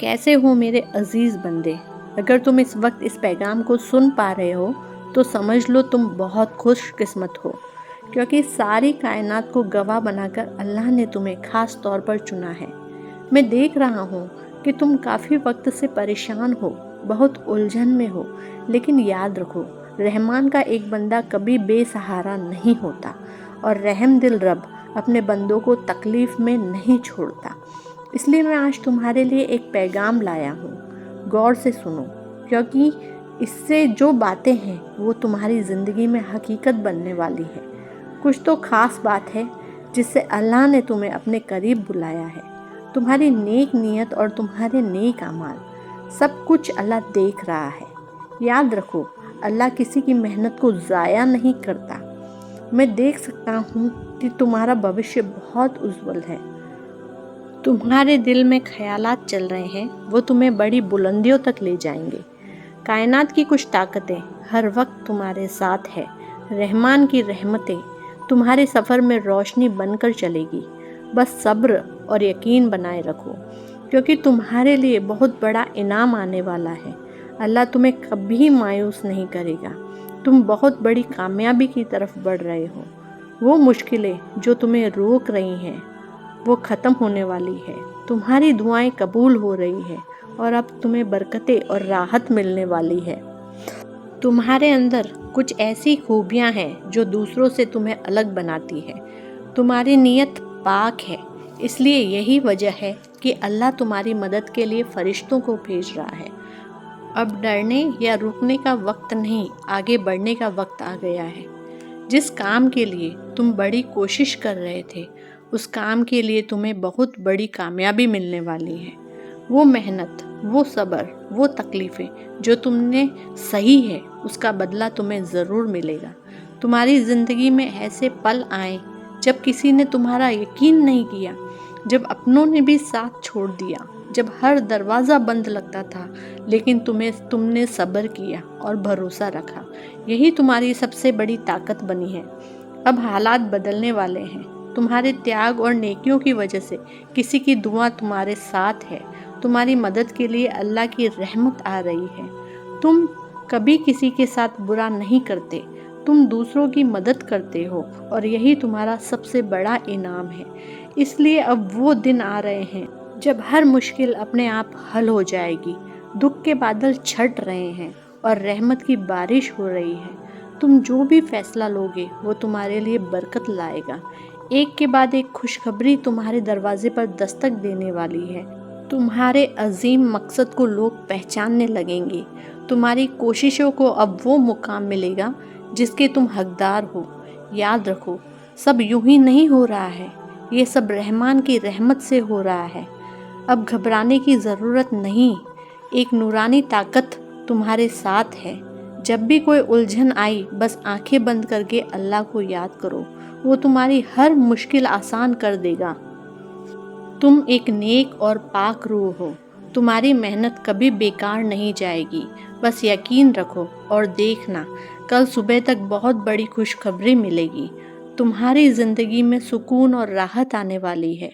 कैसे हो मेरे अजीज बंदे। अगर तुम इस वक्त इस पैगाम को सुन पा रहे हो तो समझ लो तुम बहुत खुशकिस्मत हो, क्योंकि सारी कायनात को गवाह बनाकर अल्लाह ने तुम्हें खास तौर पर चुना है। मैं देख रहा हूँ कि तुम काफ़ी वक्त से परेशान हो, बहुत उलझन में हो, लेकिन याद रखो, रहमान का एक बंदा कभी बेसहारा नहीं होता और रहम दिल रब अपने बंदों को तकलीफ़ में नहीं छोड़ता। इसलिए मैं आज तुम्हारे लिए एक पैगाम लाया हूँ। गौर से सुनो, क्योंकि इससे जो बातें हैं वो तुम्हारी ज़िंदगी में हकीकत बनने वाली है। कुछ तो ख़ास बात है जिससे अल्लाह ने तुम्हें अपने करीब बुलाया है। तुम्हारी नेक नीयत और तुम्हारे नेक अमाल, सब कुछ अल्लाह देख रहा है। याद रखो, अल्लाह किसी की मेहनत को ज़ाया नहीं करता। मैं देख सकता हूँ कि तुम्हारा भविष्य बहुत उज्जवल है। तुम्हारे दिल में ख्यालात चल रहे हैं, वो तुम्हें बड़ी बुलंदियों तक ले जाएंगे। कायनात की कुछ ताकतें हर वक्त तुम्हारे साथ है। रहमान की रहमतें तुम्हारे सफ़र में रोशनी बनकर चलेगी। बस सब्र और यकीन बनाए रखो, क्योंकि तुम्हारे लिए बहुत बड़ा इनाम आने वाला है। अल्लाह तुम्हें कभी मायूस नहीं करेगा। तुम बहुत बड़ी कामयाबी की तरफ बढ़ रहे हो। वो मुश्किलें जो तुम्हें रोक रही हैं वो ख़त्म होने वाली है। तुम्हारी दुआएं कबूल हो रही है और अब तुम्हें बरकतें और राहत मिलने वाली है। तुम्हारे अंदर कुछ ऐसी खूबियां हैं जो दूसरों से तुम्हें अलग बनाती है। तुम्हारी नीयत पाक है, इसलिए यही वजह है कि अल्लाह तुम्हारी मदद के लिए फरिश्तों को भेज रहा है। अब डरने या रुकने का वक्त नहीं, आगे बढ़ने का वक्त आ गया है। जिस काम के लिए तुम बड़ी कोशिश कर रहे थे, उस काम के लिए तुम्हें बहुत बड़ी कामयाबी मिलने वाली है। वो मेहनत, वो सब्र, वो तकलीफ़ें जो तुमने सही है, उसका बदला तुम्हें ज़रूर मिलेगा। तुम्हारी ज़िंदगी में ऐसे पल आए जब किसी ने तुम्हारा यकीन नहीं किया, जब अपनों ने भी साथ छोड़ दिया, जब हर दरवाज़ा बंद लगता था, लेकिन तुमने सब्र किया और भरोसा रखा। यही तुम्हारी सबसे बड़ी ताकत बनी है। अब हालात बदलने वाले हैं। तुम्हारे त्याग और नेकियों की वजह से किसी की दुआ तुम्हारे साथ है। तुम्हारी मदद के लिए अल्लाह की रहमत आ रही है। तुम कभी किसी के साथ बुरा नहीं करते, तुम दूसरों की मदद करते हो और यही तुम्हारा सबसे बड़ा इनाम है। इसलिए अब वो दिन आ रहे हैं जब हर मुश्किल अपने आप हल हो जाएगी। दुख के बादल छट रहे हैं और रहमत की बारिश हो रही है। तुम जो भी फैसला लोगे वो तुम्हारे लिए बरकत लाएगा। एक के बाद एक खुशखबरी तुम्हारे दरवाजे पर दस्तक देने वाली है। तुम्हारे अजीम मकसद को लोग पहचानने लगेंगे। तुम्हारी कोशिशों को अब वो मुकाम मिलेगा जिसके तुम हकदार हो। याद रखो, सब यूं ही नहीं हो रहा है, ये सब रहमान की रहमत से हो रहा है। अब घबराने की ज़रूरत नहीं, एक नूरानी ताकत तुम्हारे साथ है। जब भी कोई उलझन आई, बस आंखें बंद करके अल्लाह को याद करो, वो तुम्हारी हर मुश्किल आसान कर देगा। तुम एक नेक और पाक रूह हो। तुम्हारी मेहनत कभी बेकार नहीं जाएगी। बस यकीन रखो और देखना, कल सुबह तक बहुत बड़ी खुशखबरी मिलेगी। तुम्हारी ज़िंदगी में सुकून और राहत आने वाली है।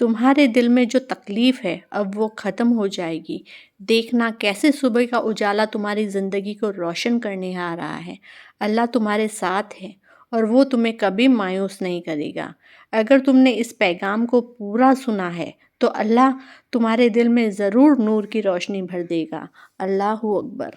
तुम्हारे दिल में जो तकलीफ़ है अब वो ख़त्म हो जाएगी। देखना कैसे सुबह का उजाला तुम्हारी ज़िंदगी को रोशन करने आ रहा है। अल्लाह तुम्हारे साथ है और वो तुम्हें कभी मायूस नहीं करेगा। अगर तुमने इस पैगाम को पूरा सुना है तो अल्लाह तुम्हारे दिल में ज़रूर नूर की रोशनी भर देगा। अल्लाहू अकबर।